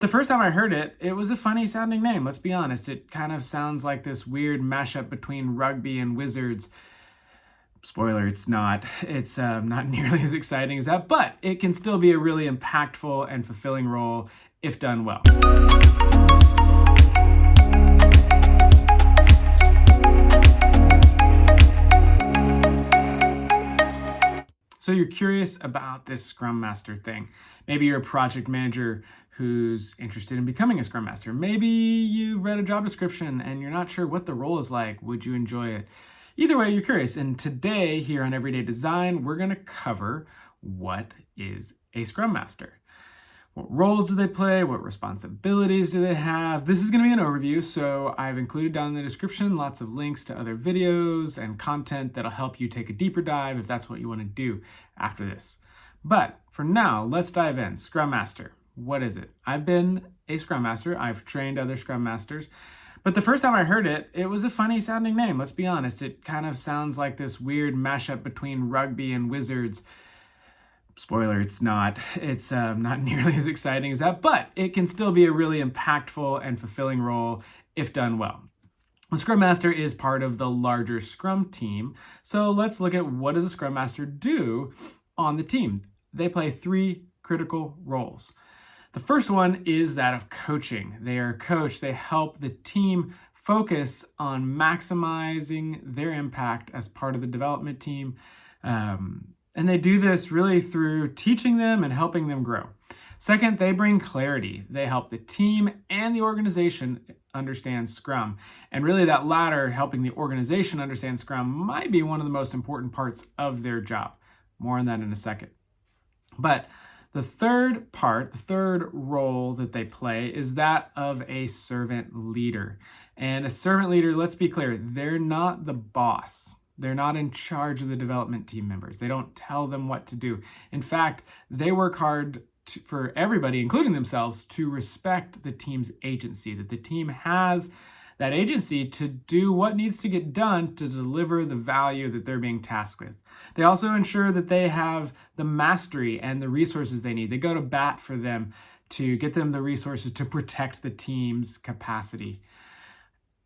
The first time I heard it, it was a funny sounding name, let's be honest. It kind of sounds like this weird mashup between rugby and wizards. Spoiler, it's not. It's not nearly as exciting as that, but it can still be a really impactful and fulfilling role if done well. So you're curious about this Scrum Master thing. Maybe you're a project manager who's interested in becoming a Scrum Master. Maybe you've read a job description and you're not sure what the role is like. Would you enjoy it? Either way, you're curious. And today here on Everyday Design, we're going to cover what is a Scrum Master. What roles do they play? What responsibilities do they have? This is going to be an overview, so I've included down in the description lots of links to other videos and content that'll help you take a deeper dive if that's what you want to do after this. But for now, let's dive in. Scrum Master. What is it? I've been a Scrum Master. I've trained other Scrum Masters. But the first time I heard it, it was a funny sounding name. Let's be honest. It kind of sounds like this weird mashup between rugby and wizards. Spoiler, it's not. It's not nearly as exciting as that, but it can still be a really impactful and fulfilling role if done well. The Scrum Master is part of the larger Scrum team, so let's look at what does a Scrum Master do on the team. They play three critical roles. The first one is that of coaching. They are a coach. They help the team focus on maximizing their impact as part of the development team. And they do this really through teaching them and helping them grow. Second, they bring clarity. They help the team and the organization understand Scrum. And really that latter, helping the organization understand Scrum, might be one of the most important parts of their job. More on that in a second. But the third part, the third role that they play is that of a servant leader. And a servant leader, let's be clear, they're not the boss. They're not in charge of the development team members. They don't tell them what to do. In fact, they work hard for everybody, including themselves, to respect the team's agency, that the team has that agency to do what needs to get done to deliver the value that they're being tasked with. They also ensure that they have the mastery and the resources they need. They go to bat for them to get them the resources to protect the team's capacity.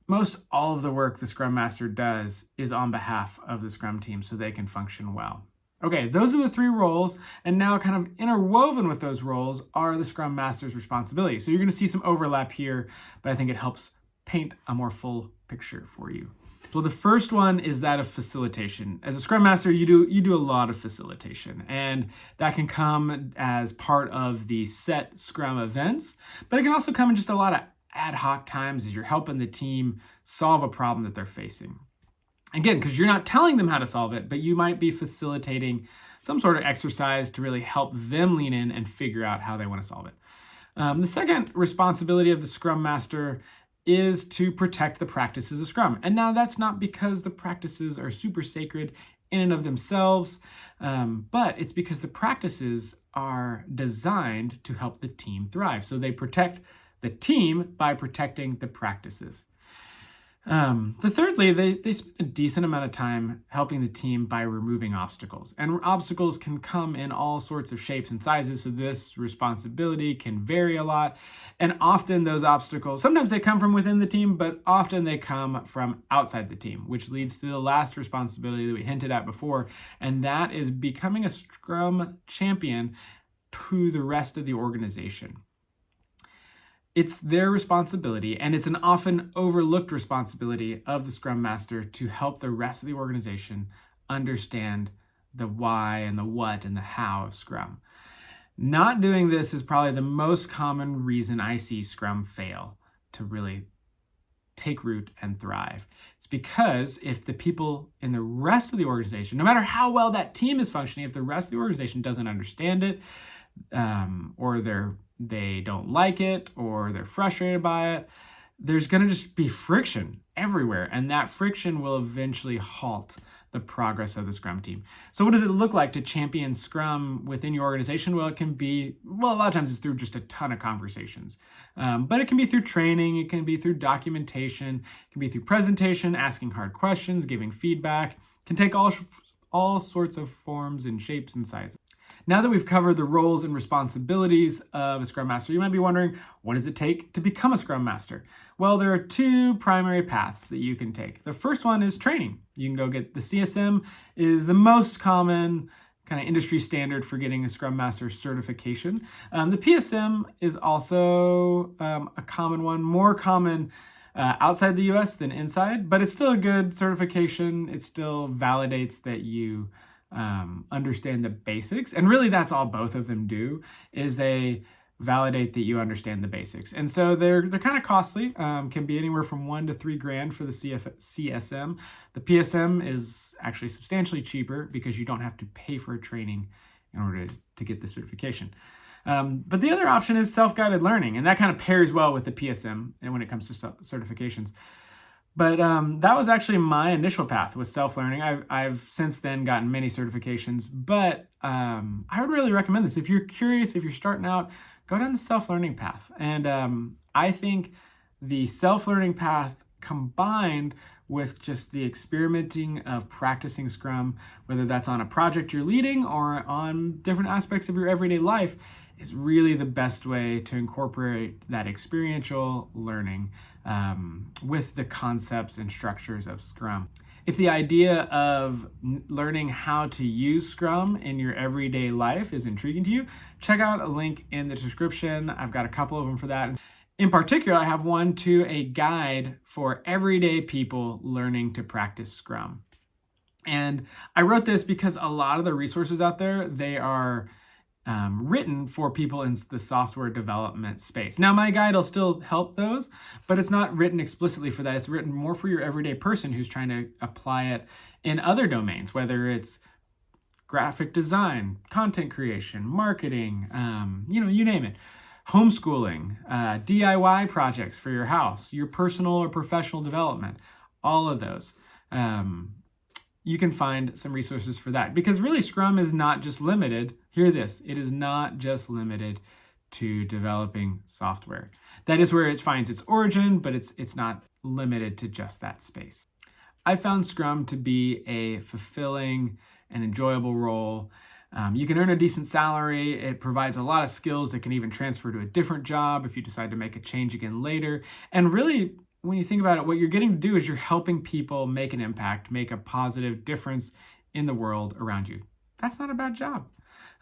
Most all of the work the Scrum Master does is on behalf of the Scrum team so they can function well. Okay, those are the three roles, and now kind of interwoven with those roles are the Scrum Master's responsibilities. So you're going to see some overlap here, but I think it helps paint a more full picture for you. So the first one is that of facilitation. As a Scrum Master, you do a lot of facilitation, and that can come as part of the set Scrum events, but it can also come in just a lot of ad hoc times as you're helping the team solve a problem that they're facing. Again, because you're not telling them how to solve it, but you might be facilitating some sort of exercise to really help them lean in and figure out how they want to solve it. The second responsibility of the Scrum Master is to protect the practices of Scrum. And now that's not because the practices are super sacred in and of themselves, but it's because the practices are designed to help the team thrive. So they protect the team by protecting the practices. Thirdly, they spend a decent amount of time helping the team by removing obstacles. And obstacles can come in all sorts of shapes and sizes, so this responsibility can vary a lot. And often those obstacles, sometimes they come from within the team, but often they come from outside the team, which leads to the last responsibility that we hinted at before, and that is becoming a Scrum champion to the rest of the organization. It's their responsibility, and it's an often overlooked responsibility of the Scrum Master to help the rest of the organization understand the why and the what and the how of Scrum. Not doing this is probably the most common reason I see Scrum fail to really take root and thrive. It's because if the people in the rest of the organization, no matter how well that team is functioning, if the rest of the organization doesn't understand it, or they don't like it, or they're frustrated by it, there's going to just be friction everywhere, and that friction will eventually halt the progress of the Scrum team. So what does it look like to champion Scrum within your organization? Well, it can be, a lot of times it's through just a ton of conversations, but it can be through training, it can be through documentation, it can be through presentation, asking hard questions, giving feedback. It can take all sorts of forms and shapes and sizes. Now that we've covered the roles and responsibilities of a Scrum Master, you might be wondering, what does it take to become a Scrum Master? Well, there are two primary paths that you can take. The first one is training. You can go get the CSM is the most common kind of industry standard for getting a Scrum Master certification. The PSM is also a common one, more common outside the US than inside, but it's still a good certification. It still validates that you understand the basics. And really that's all both of them do, is they validate that you understand the basics. And so they're kind of costly, can be anywhere from $1 to $3 grand for the CSM. The PSM is actually substantially cheaper because you don't have to pay for a training in order to get the certification. But the other option is self-guided learning, and that kind of pairs well with the PSM and when it comes to certifications. But that was actually my initial path, was self-learning. I've since then gotten many certifications, but I would really recommend this. If you're curious, if you're starting out, go down the self-learning path. And I think the self-learning path combined with just the experimenting of practicing Scrum, whether that's on a project you're leading or on different aspects of your everyday life, is really the best way to incorporate that experiential learning with the concepts and structures of Scrum. If the idea of learning how to use Scrum in your everyday life is intriguing to you, check out a link in the description. I've got a couple of them for that. In particular, I have one to a guide for everyday people learning to practice Scrum. And I wrote this because a lot of the resources out there, they are written for people in the software development space. Now, my guide will still help those, but it's not written explicitly for that. It's written more for your everyday person who's trying to apply it in other domains, whether it's graphic design, content creation, marketing, you name it. Homeschooling, DIY projects for your house, your personal or professional development, all of those. You can find some resources for that, because really Scrum is not just limited, hear this, it is not just limited to developing software. That is where it finds its origin, but it's not limited to just that space. I found Scrum to be a fulfilling and enjoyable role. You can earn a decent salary. It provides a lot of skills that can even transfer to a different job if you decide to make a change again later. And really, when you think about it, what you're getting to do is you're helping people make an impact, make a positive difference in the world around you. That's not a bad job.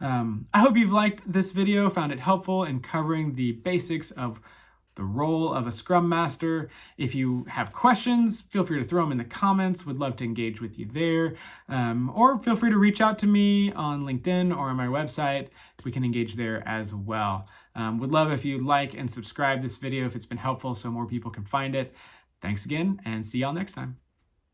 I hope you've liked this video, found it helpful in covering the basics of the role of a Scrum Master. If you have questions, feel free to throw them in the comments. Would love to engage with you there. Or feel free to reach out to me on LinkedIn or on my website. We can engage there as well. Would love if you like and subscribe this video if it's been helpful so more people can find it. Thanks again, and see y'all next time.